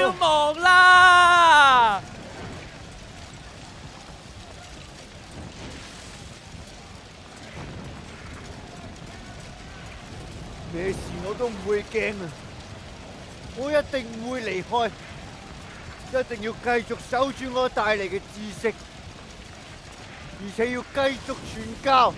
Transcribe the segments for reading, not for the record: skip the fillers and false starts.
消亡啦！咩事我都唔會驚啊！我一定唔會離開，一定要繼續守住我帶嚟嘅知識，而且要繼續傳教。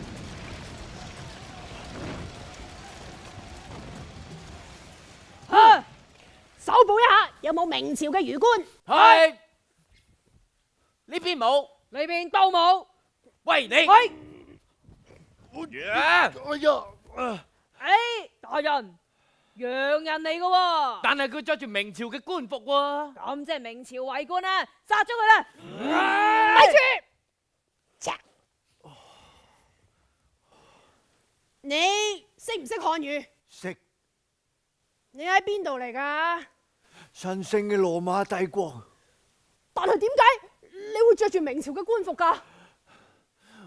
搜捕一下，有冇明朝嘅魚官？係呢邊冇，裏邊都冇。喂你！喂，呀哎呀！大人，洋人嚟嘅喎。但係佢着住明朝嘅官服喎。咁即係明朝為官啦，殺咗佢啦！咪住！你識唔識漢語？識。你喺邊度嚟㗎？神聖嘅羅馬帝國。但係點解你會着住明朝嘅官服㗎？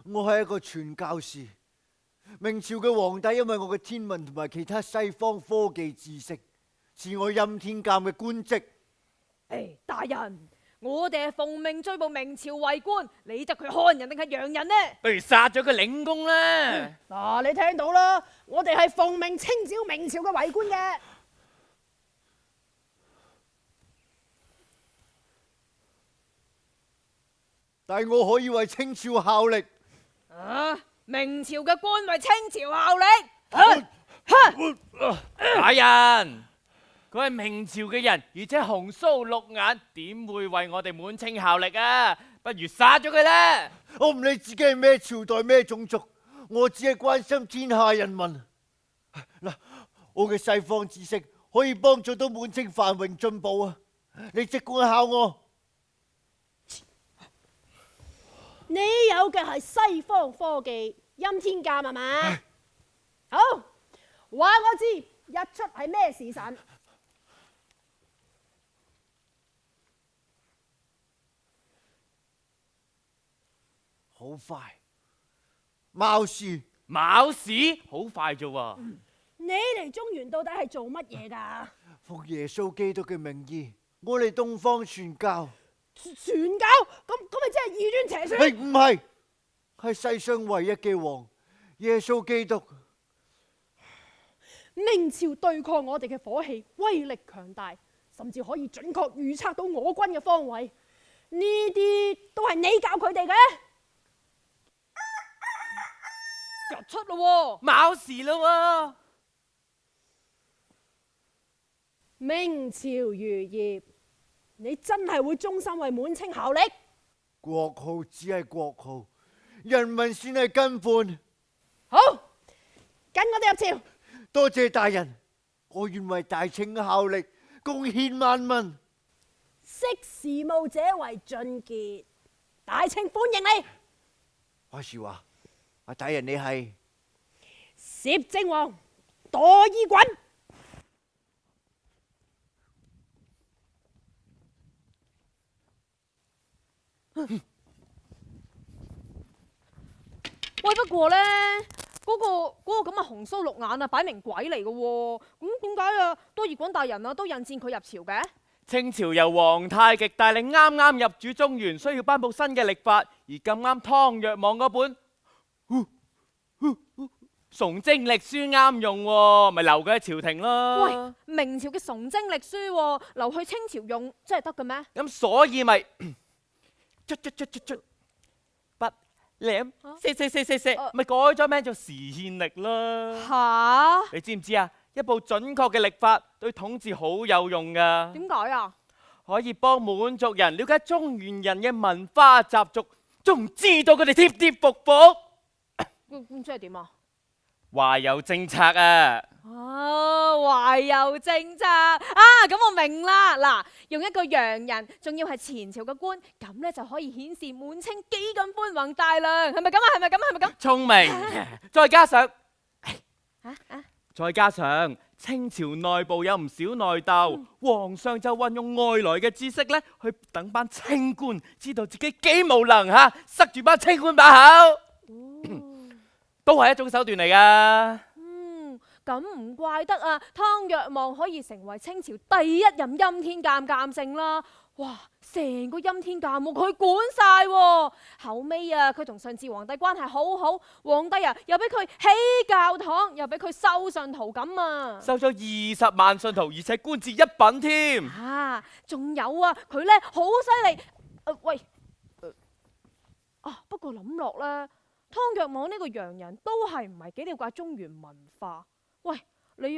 我係一個傳教士。明朝嘅皇帝因為我嘅天文同埋其他西方科技知識，賜我欽天監嘅官職。大人，我哋係奉命追捕明朝為官，你就佢漢人定係洋人呢？不如殺咗佢領功啦！嗱，你聽到啦，我哋係奉命清剿明朝嘅為官嘅。但係我可以為清朝效力。明朝嘅官為清朝效力。大人，佢係明朝嘅人，而且紅鬚綠眼，點會為我哋滿清效力啊？不如殺咗佢啦！我唔理自己係咩朝代咩種族，我只係關心天下人民。嗱，我嘅西方知識可以幫助到滿清繁榮進步啊！你即管考我。你有嘅係西方科技，欽天監係嘛？好，話我知日出係咩時辰？好快，卯時。卯時好快啫喎！你嚟中原到底係做乜嘢㗎？奉耶穌基督嘅名義，我嚟東方傳教。傳教？咁咪即係異端邪說？唔係，係世上唯一嘅王耶穌基督。明朝對抗我哋嘅火器威力強大，甚至可以準確預測到我軍嘅方位。呢啲都係你教佢哋嘅？日出咯，卯時咯，明朝餘孽，你真係會忠心為滿清效力？國號只係國號，人民先係根本。好，跟我哋入朝。多謝大人，我願為大清效力，貢獻萬民。識時務者為俊傑，大清歡迎你。話時話，大人你係攝政王墮衣滾。喂，不過咧，嗰個咁嘅紅鬚綠眼啊，擺明鬼嚟嘅喎。咁點解啊？多爾袞大人啊，都引薦佢入朝嘅？清朝由皇太極帶領啱啱入主中原，需要頒布新嘅曆法，而咁啱湯若望嗰本崇禎曆書啱用喎，咪留佢喺朝廷咯。喂，明朝嘅崇禎曆書留去清朝用，真係得嘅咩？咁所以咪卒筆舐寫，咪改咗名做時憲曆啦。吓？你知唔知啊？一部準確嘅曆法對統治好有用噶。點解啊？可以幫滿族人了解中原人嘅文化習俗，仲唔知道佢哋貼貼服服。咁即係點啊？懷柔政策啊！懷柔政策啊！咁我明啦。嗱，用一個洋人，仲要係前朝嘅官，咁咧就可以顯示滿清幾咁寬宏大量，係咪咁啊？係咪咁？係咪咁？聰明，再加上清朝內部有唔少內鬥，皇上就運用外來嘅知識咧，去等班清官知道自己幾無能吓，塞住班清官把口。都係一種手段嚟噶。咁唔怪得啊，湯若望可以成為清朝第一任欽天監監正啦。哇！成個欽天監佢管晒喎。後尾啊，佢同順治皇帝關係好好，皇帝啊又俾佢起教堂，又俾佢收信徒咁啊。收咗20萬信徒，而且官至一品添。啊，仲有啊，佢咧好犀利。喂，不過諗落咧，湯若望呢個洋人都係唔係幾了解中原文化。喂，你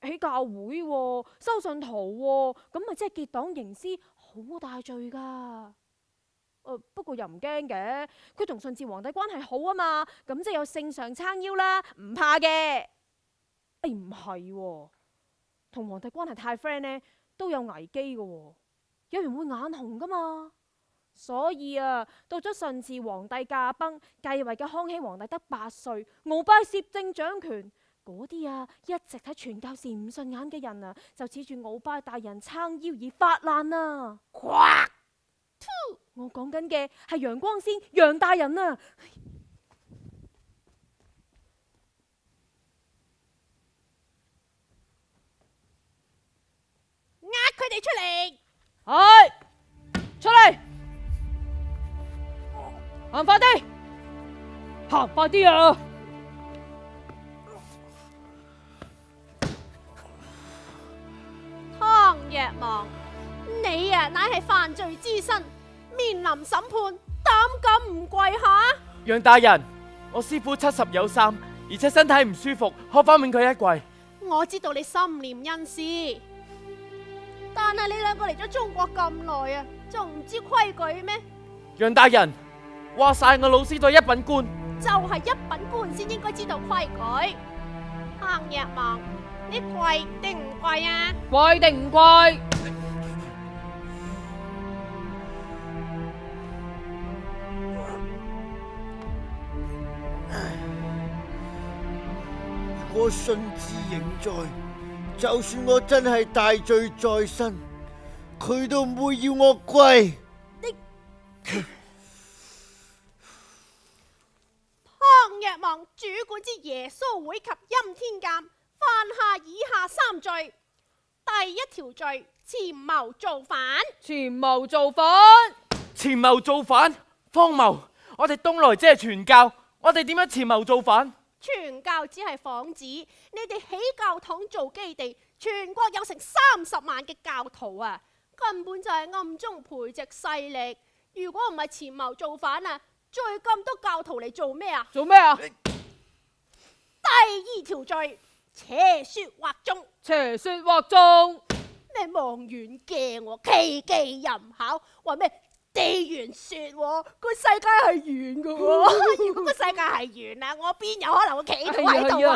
起教會喎，收信徒喎，咁咪即係結黨營私，好大罪噶。不過又唔驚嘅，佢同順治皇帝關係好啊嘛，咁即係有聖上撐腰啦，唔怕嘅。唔係喎，同皇帝關係太 friend 呢，都有危機嘅喎，有人會眼紅噶嘛。所以啊，到咗順治皇帝駕崩，繼位嘅康熙皇帝得8歲，鰲拜攝政掌權。嗰啲啊，一直睇傳教士唔順眼嘅人啊，就指住鰲拜大人撐腰而發難啊！我講緊嘅係楊光先楊大人啊！佢哋出嚟，係出嚟，行快啲，行快啲啊！湯若望，你啊乃係犯罪之身，面臨審判，膽敢唔跪下？楊大人，我師父70有3，而且身體唔舒服，可否免佢一跪？我知道你心念恩師，但係你兩個嚟咗中國咁耐啊，仲唔知規矩咩？楊大人，話晒我老師都係一品官，就係一品官先應該知道規矩。湯若望，你跪定唔跪啊？跪定唔跪？如果順治仍在，就算我真係大罪在身，佢都唔會要我跪。湯若望主管之耶穌會及欽天監，犯下以下3罪。第一條罪，潛謀造反。潛謀造反，潛謀造反，荒謬！我哋東來只係傳教，我哋點樣潛謀造反？傳教只係幌子，你哋起教堂做基地，全國有成30萬嘅教徒啊，根本就係暗中培植勢力。如果唔係潛謀造反啊，聚咁多教徒嚟做咩啊？做咩啊？第2條罪，邪說惑眾。邪說惑眾，咩望遠鏡喎，奇技淫巧，話咩地圓說個世界係圓噶喎？如果個世界係圓啊，我邊有可能會企到喺度啊？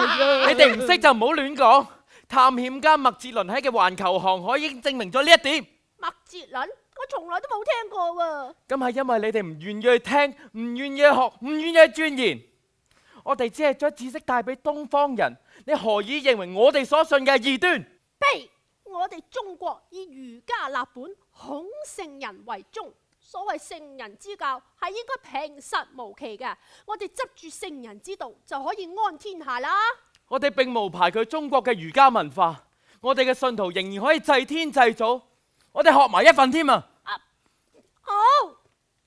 你哋唔識就唔好亂講。探險家麥哲倫喺嘅環球航海已經證明咗呢一點。麥哲倫，我從來都冇聽過喎。咁係因為你哋唔願意去聽，唔願意去學，唔願意去鑽研。我哋只係將知識帶俾東方人，你何以認為我哋所信嘅係異端？呸！我哋中國以儒家立本，孔聖人為宗。所謂聖人之教係應該平實無奇嘅，我哋執住聖人之道就可以安天下啦。我哋並無排拒中國嘅儒家文化，我哋嘅信徒仍然可以祭天祭祖，我哋學埋一份添啊！好，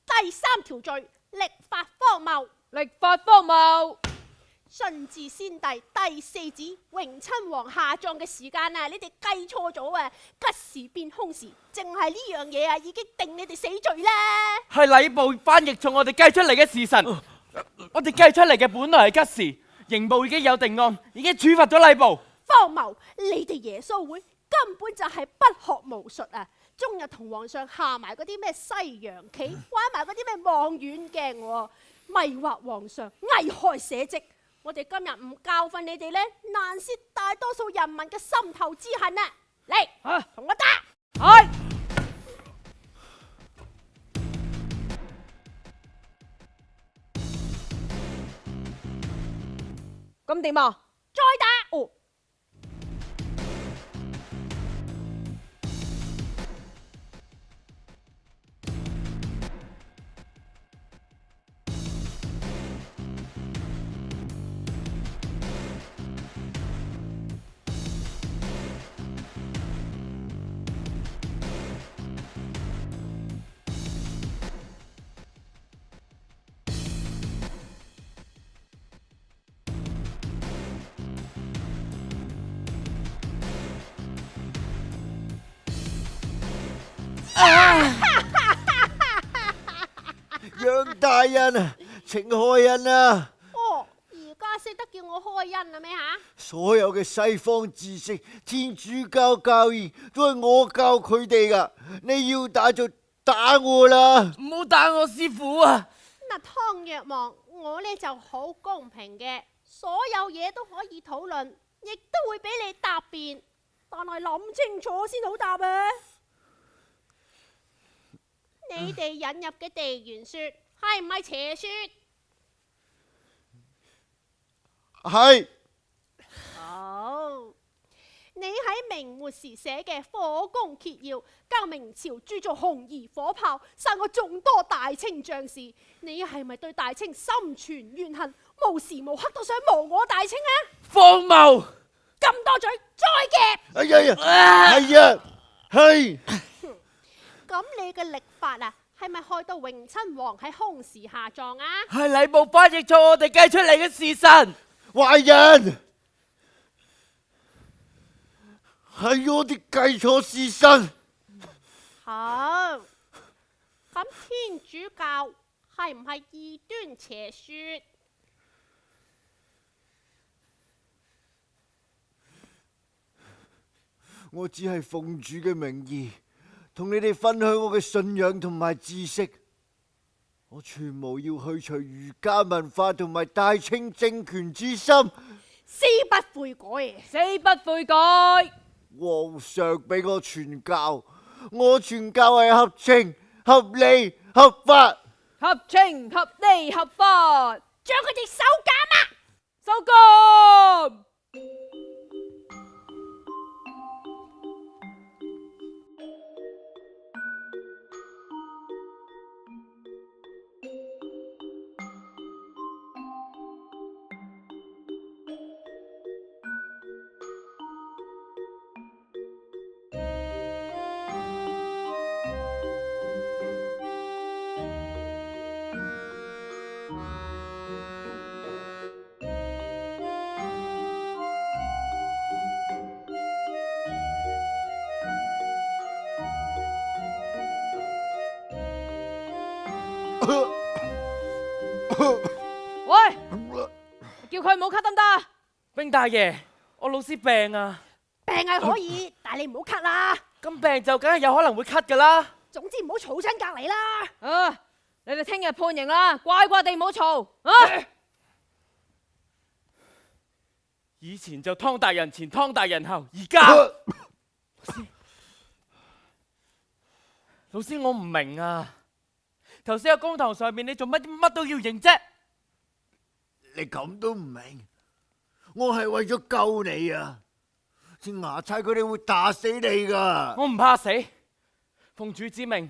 第3條罪，歷法荒謬。歷法荒謬。順治先帝第4子榮親王下葬嘅時間啊，你哋計錯咗啊！吉時變凶時，淨係呢樣嘢啊，已經定你哋死罪啦！係禮部翻譯錯我哋計出嚟嘅時辰，我哋計出嚟嘅本來係吉時，刑部已經有定案，已經處罰咗禮部。荒謬！你哋耶穌會根本就係不學無術啊！終日同皇上下埋嗰啲咩西洋棋，玩埋嗰啲咩望遠鏡，迷惑皇上，危害社稷。我哋今日唔教訓你哋呢，難泄大多數人民嘅心頭之恨啊！嚟，同我打！係。咁點啊？再打！哦。大人啊，請開恩啊！哦，而家識得叫我開恩啦咩吓？所有嘅西方知識、天主教教義都係我教佢哋噶，你要打就打我啦！唔好打我師傅啊！嗱，湯若望，我呢就好公平嘅，所有嘢都可以討論，亦都會俾你答辯，但係諗清楚先好答啊！你哋引入嘅地緣說係唔係邪說？係。好，你喺明末時寫嘅《火攻揭要》，較明朝鑄造紅夷火炮，殺我眾多大清將士，你係咪對大清心存怨恨，無時無刻都想亡我大清啊？荒謬！咁多嘴，再夾！哎呀，係啊，係。咁你嘅曆法啊，係咪害到榮親王喺空時下葬啊？係禮部翻譯錯我哋計出嚟嘅時辰。壞人，係我哋計錯時辰。好，咁天主教係唔係異端邪說？我只係奉主嘅名義，同你哋分享我嘅信仰同埋知識。我全無要去除儒家文化同埋大清政權之心。死不悔改，死不悔改。皇上俾我傳教，我傳教係合情、合理、合法。合情合理合法，將佢哋手減啊！收工。喂，叫佢唔好咳得唔得？兵大爺，我老師病啊！病係可以，但係你唔好咳啦。咁病就梗係有可能會咳噶啦。總之唔好嘈親隔離啦。啊，你哋聽日判刑啦，乖乖地唔好嘈啊！以前就湯大人前湯大人後，而家老師我唔明啊！頭先喺公堂上面你做乜都要認啫？你咁都唔明？我係為咗救你啊！啲衙差佢哋會打死你噶。我唔怕死，奉主之命，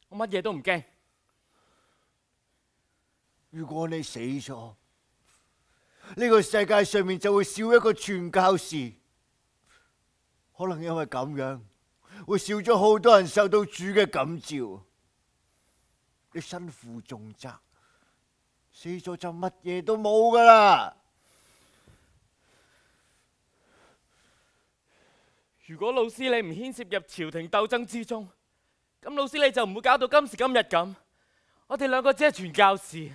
我乜嘢都唔驚。如果你死咗，呢個世界上面就會少一個傳教士。可能因為咁樣，會少咗好多人受到主嘅感召。你身負重責，死咗就乜嘢都冇噶啦。如果老師你唔牽涉入朝廷鬥爭之中，咁老師你就唔會搞到今時今日咁。我哋兩個只係傳教士。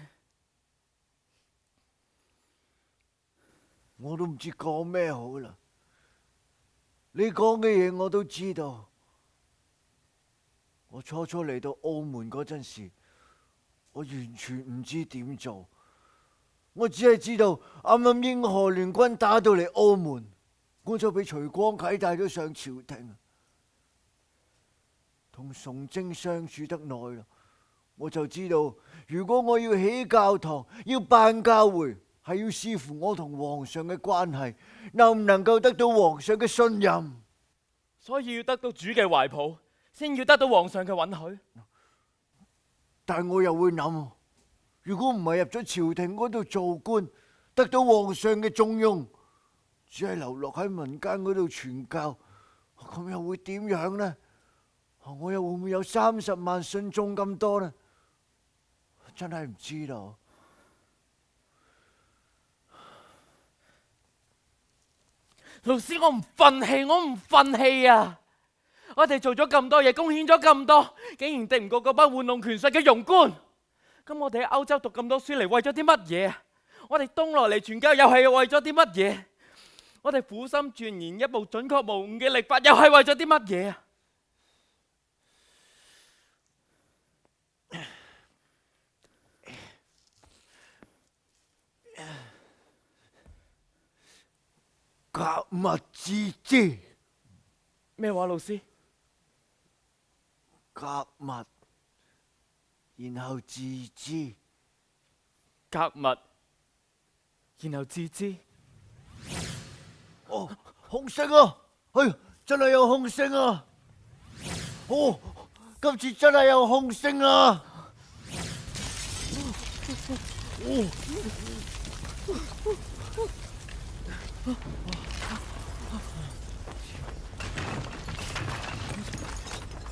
我都唔知講咩好啦。你講嘅嘢我都知道。我初初嚟到澳門嗰陣時，我完全唔知點做。我只係知道啱啱英荷聯軍打到嚟澳門，我就俾徐光啟帶咗上朝廷。同崇禎相處得耐啦，我就知道如果我要起教堂，要辦教會，係要視乎我同皇上嘅關係，能唔能夠得到皇上嘅信任。所以要得到主嘅懷抱，先要得到皇上嘅允許。但我又會諗，如果唔係入咗朝廷嗰度做官，得到皇上嘅重用，只係流落喺民間嗰度傳教，咁又會點樣呢？我又會唔會有30萬信眾咁多呢？真係唔知道。老師，我唔忿氣，我唔忿氣啊！我哋做咗咁多嘢，貢獻咗咁多，竟然敵唔過嗰班玩弄權勢嘅庸官。咁我哋喺歐洲讀咁多書嚟為咗啲乜嘢？我哋東落嚟傳教又係為咗啲乜嘢？我哋苦心鑽研一部準確無誤嘅曆法又係為咗啲乜嘢啊？格物致知。咩話，老師？格物，然後致知。格物，然後致知。哦，空星啊！哎，真係有空星啊！哦，今次真係有空星啊！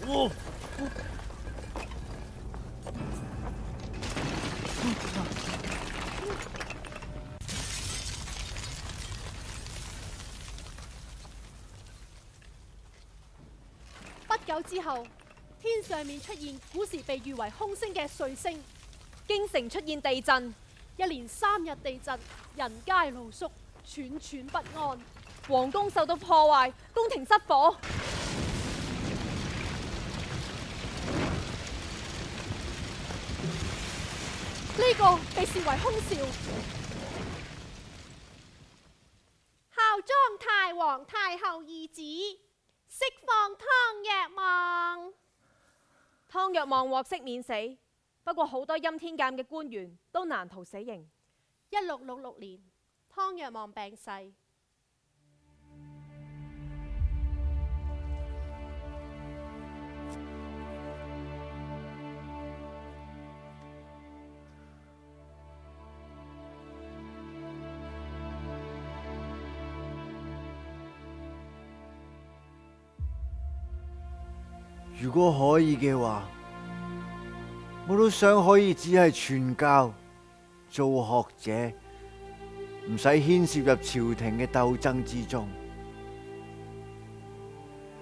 哦。不久之後，天上面出現古時被譽為空星嘅彗星，京城出現地震，一連3日地震，人皆露宿，寸寸不安。皇宮受到破壞，宮廷失火。呢個被視為凶兆。孝莊太皇太后懿旨，釋放湯若望。湯若望獲釋免死，不過好多欽天監嘅官員都難逃死刑。1666年，湯若望病逝。如果可以嘅話，我都想可以只係傳教、做學者，唔使牽涉入朝廷嘅鬥爭之中。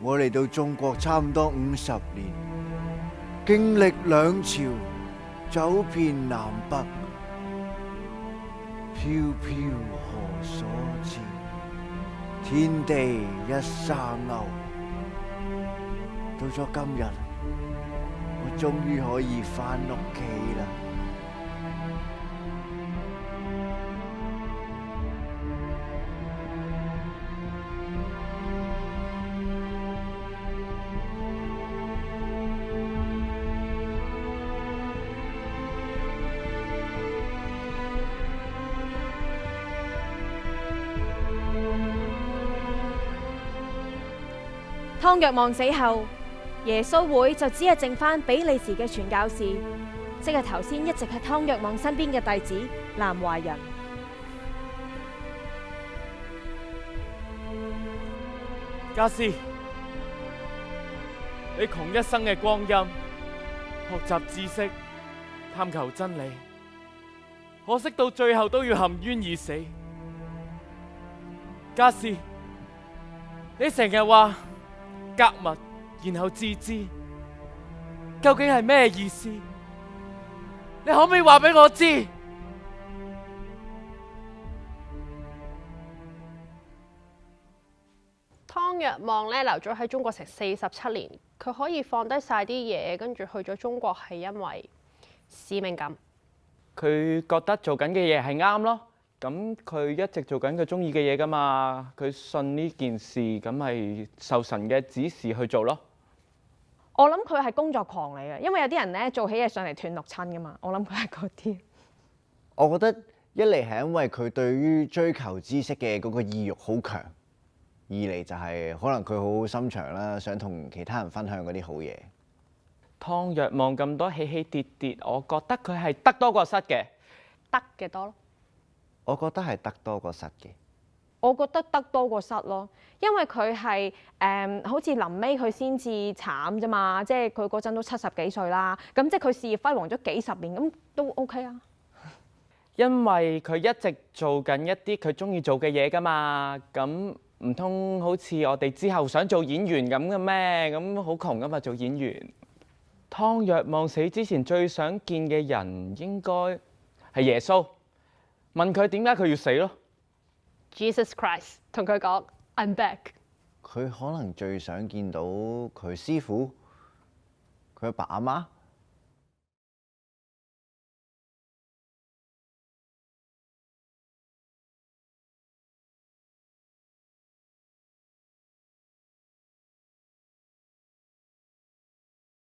我嚟到中國差唔多50年，經歷2朝，走遍南北，飄飄何所至？天地一沙鷗。到咗今日，我終於可以返屋企啦！湯若望死後，耶穌會就只係剩翻比利時嘅傳教士，即係頭先一直喺湯若望身邊嘅弟子南懷仁。家師，你窮一生嘅光陰，學習知識，探求真理，可惜到最後都要含冤而死。家師，你成日話格物然後致知，究竟係咩意思？你可唔可以話俾我知？湯若望咧留咗喺中國成47年，佢可以放低晒啲嘢，跟住去咗中國係因為使命感。佢覺得做緊嘅嘢係啱咯，咁佢一直做緊佢中意嘅嘢噶嘛，佢信呢件事，咁咪受神嘅指示去做咯。我諗佢係工作狂嚟嘅，因為有啲人咧做起嘢上嚟斷六親噶嘛，我諗佢係嗰啲。我覺得一嚟係因為佢對於追求知識嘅嗰個意欲好強，二嚟就係可能佢好心腸啦，想同其他人分享嗰啲好嘢。湯若望咁多起起跌跌，我覺得佢係得多過失嘅。得嘅多咯。我覺得係得多過失嘅。我覺得得多過失咯，因為佢係好似臨尾佢先至慘啫嘛，即係佢嗰陣都70幾歲啦，咁即係佢事業輝煌咗幾十年，咁都 OK 啊。因為佢一直做緊一啲佢中意做嘅嘢噶嘛，咁唔通好似我哋之後想做演員咁嘅咩？咁好窮噶嘛，做演員。湯若望死之前最想見嘅人應該係耶穌，問佢點解佢要死咯。Jesus Christ 同佢講 I'm back。佢可能最想見到佢師傅，佢阿爸阿媽。